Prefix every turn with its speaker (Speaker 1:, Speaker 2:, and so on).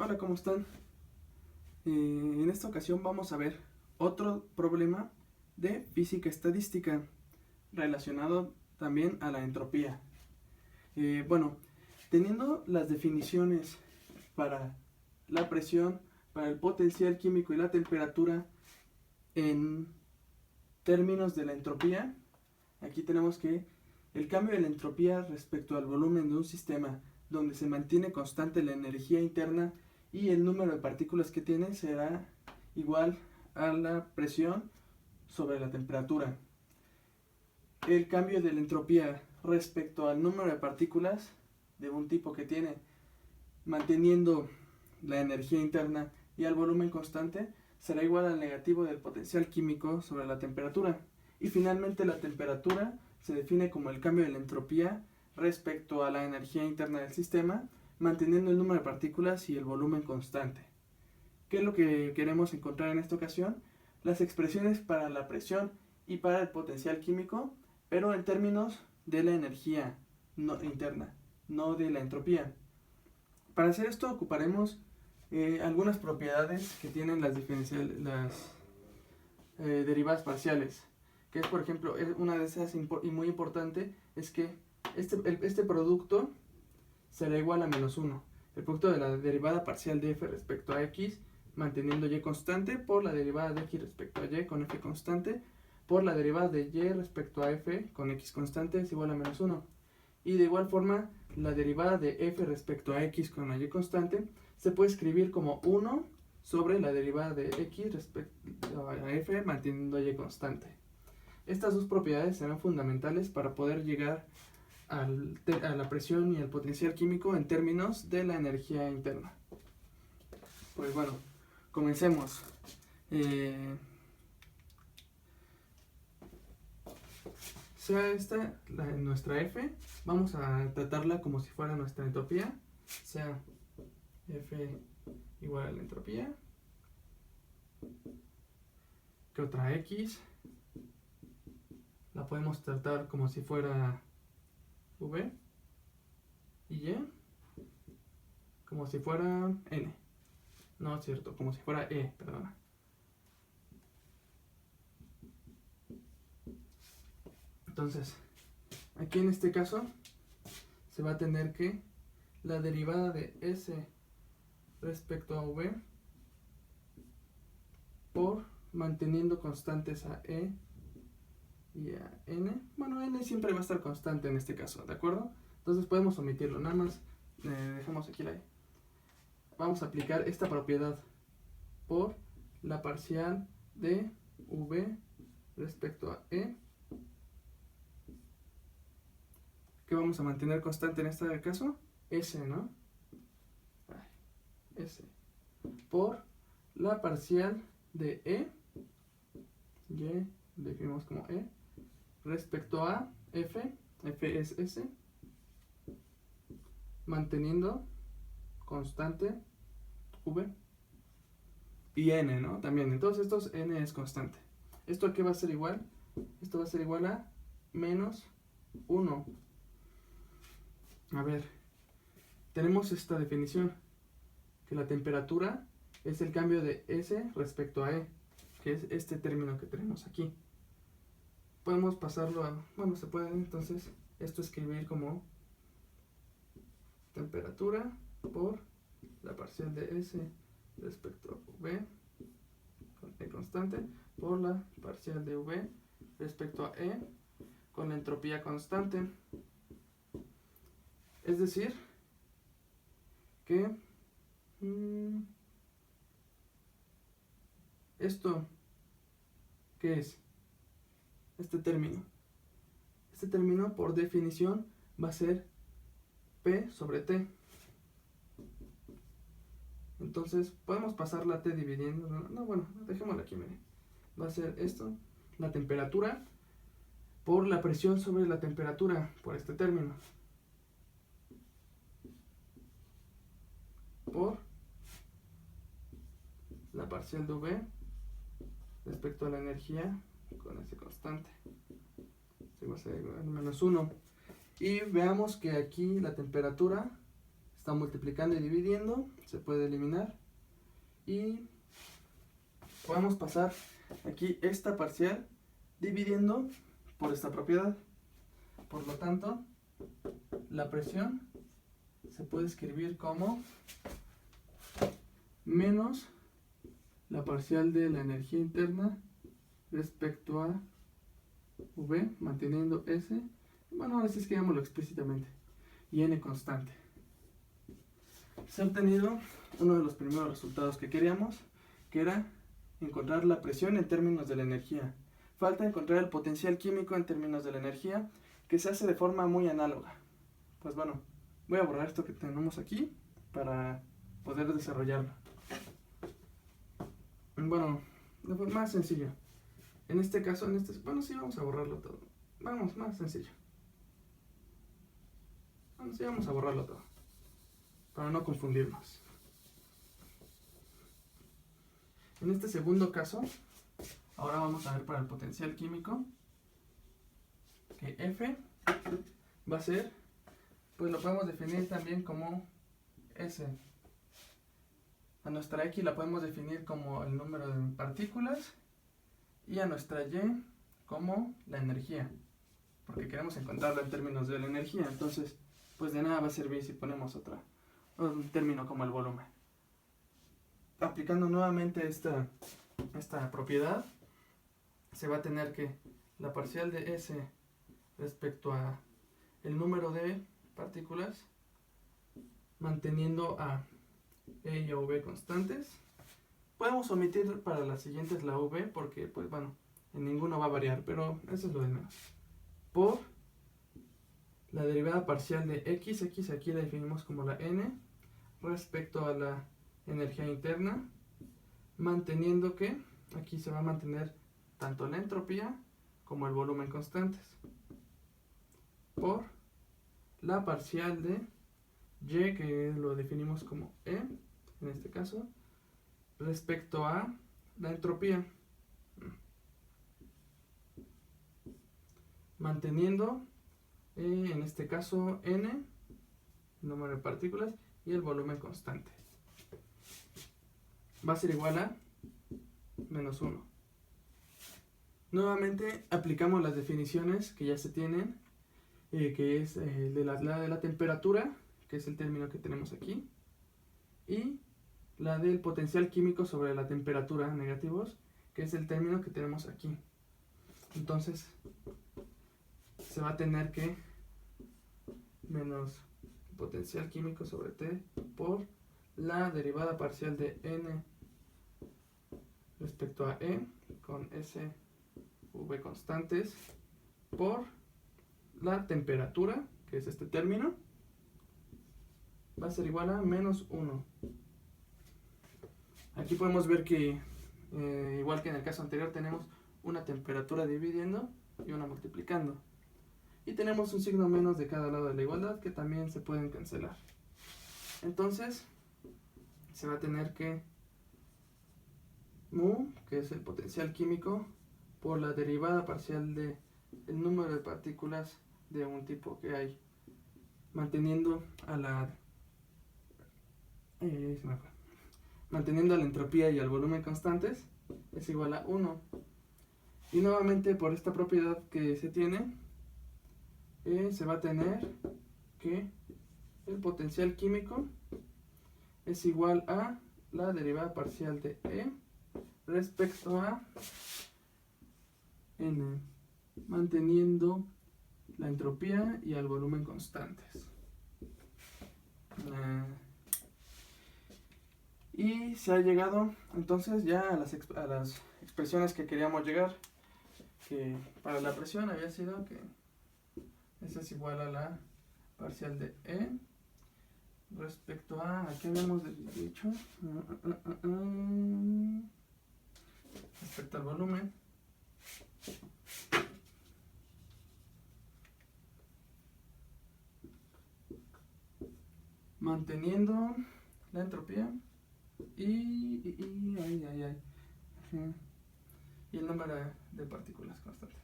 Speaker 1: Hola, ¿cómo están? En esta ocasión vamos a ver otro problema de física estadística relacionado también a la entropía. Bueno, teniendo las definiciones para la presión, para el potencial químico y la temperatura en términos de la entropía, aquí tenemos que el cambio de la entropía respecto al volumen de un sistema donde se mantiene constante la energía interna y el número de partículas que tiene será igual a la presión sobre la temperatura. El cambio de la entropía respecto al número de partículas de un tipo que tiene manteniendo la energía interna y al volumen constante será igual al negativo del potencial químico sobre la temperatura. Y finalmente la temperatura se define como el cambio de la entropía respecto a la energía interna del sistema, manteniendo el número de partículas y el volumen constante. ¿Qué es lo que queremos encontrar en esta ocasión? Las expresiones para la presión y para el potencial químico, pero en términos de la energía interna, no de la entropía. Para hacer esto ocuparemos algunas propiedades que tienen las derivadas parciales, que es, por ejemplo, una de esas y muy importante es que este producto será igual a menos 1. El producto de la derivada parcial de f respecto a x, manteniendo y constante, por la derivada de x respecto a y con f constante, por la derivada de y respecto a f con x constante es igual a menos 1. Y de igual forma, la derivada de f respecto a x con la y constante se puede escribir como 1 sobre la derivada de x respecto a f manteniendo y constante. Estas dos propiedades serán fundamentales para poder llegar a la presión y al potencial químico en términos de la energía interna. Pues bueno, comencemos. Sea esta nuestra F, vamos a tratarla como si fuera nuestra entropía, sea F igual a la entropía, que otra X, la podemos tratar como si fuera V, y Y, como si fuera N, no es cierto, como si fuera E, perdona. Entonces, aquí en este caso se va a tener que la derivada de S respecto a V por manteniendo constantes a E y a N. Bueno, N siempre va a estar constante en este caso, ¿de acuerdo? Entonces podemos omitirlo, nada más dejamos aquí la E. Vamos a aplicar esta propiedad por la parcial de V respecto a E, que vamos a mantener constante en este caso, S, ¿no? S, por la parcial de E, Y, definimos como E, respecto a F, F es S, manteniendo constante V, y N, ¿no? También, entonces estos N es constante. ¿Esto a qué va a ser igual? Esto va a ser igual a menos 1. A ver, tenemos esta definición, que la temperatura es el cambio de S respecto a E, que es este término que tenemos aquí. Podemos pasarlo a, bueno, se puede entonces esto escribir como temperatura por la parcial de S respecto a V con E constante por la parcial de V respecto a E con la entropía constante. Es decir, que esto, ¿qué es? Este término. Este término, por definición, va a ser P sobre T. Entonces, podemos pasar la T dividiendo. No, bueno, dejémosla aquí, miren. Va a ser esto, la temperatura, por la presión sobre la temperatura, por este término. Por la parcial de V respecto a la energía con ese constante. Se va a ser igual a menos 1. Y veamos que aquí la temperatura está multiplicando y dividiendo, se puede eliminar. Y podemos pasar aquí esta parcial dividiendo por esta propiedad. Por lo tanto, la presión se puede escribir como menos la parcial de la energía interna respecto a V, manteniendo S. Bueno, ahora sí escribámoslo explícitamente. Y N constante. Se ha obtenido uno de los primeros resultados que queríamos, que era encontrar la presión en términos de la energía. Falta encontrar el potencial químico en términos de la energía, que se hace de forma muy análoga. Pues bueno, voy a borrar esto que tenemos aquí para poder desarrollarlo. Bueno, de forma más sencilla. En este caso, bueno, sí, vamos a borrarlo todo. Vamos, más sencillo. Bueno, sí, vamos a borrarlo todo, para no confundirnos. En este segundo caso, ahora vamos a ver para el potencial químico, que F va a ser, pues lo podemos definir también como S. A nuestra X la podemos definir como el número de partículas y a nuestra Y como la energía, porque queremos encontrarlo en términos de la energía. Entonces, pues de nada va a servir si ponemos un término como el volumen. Aplicando nuevamente esta propiedad, se va a tener que la parcial de S respecto a el número de partículas, manteniendo a E y a V constantes. Podemos omitir para las siguientes la V porque, pues bueno, en ninguno va a variar, pero eso es lo de menos. Por la derivada parcial de X aquí la definimos como la N, respecto a la energía interna, manteniendo que aquí se va a mantener tanto la entropía como el volumen constantes, por la parcial de Y, que lo definimos como E, en este caso, respecto a la entropía, manteniendo en este caso N, el número de partículas, y el volumen constante. Va a ser igual a menos 1. Nuevamente aplicamos las definiciones que ya se tienen, que es de la temperatura, que es el término que tenemos aquí, y la del potencial químico sobre la temperatura, negativos, que es el término que tenemos aquí. Entonces, se va a tener que menos potencial químico sobre T por la derivada parcial de N respecto a E con S, V constantes, por la temperatura, que es este término, va a ser igual a menos 1. Aquí podemos ver que, igual que en el caso anterior, tenemos una temperatura dividiendo y una multiplicando. Y tenemos un signo menos de cada lado de la igualdad que también se pueden cancelar. Entonces, se va a tener que mu, que es el potencial químico, por la derivada parcial de el número de partículas de un tipo que hay, manteniendo a la entropía y al volumen constantes, es igual a 1. Y nuevamente por esta propiedad que se tiene, se va a tener que el potencial químico es igual a la derivada parcial de E respecto a N, manteniendo la entropía y al volumen constantes. Y se ha llegado entonces ya a las expresiones que queríamos llegar, que para la presión había sido que esa es igual a la parcial de E respecto a, aquí habíamos dicho, respecto al volumen, manteniendo la entropía y el número de partículas constante.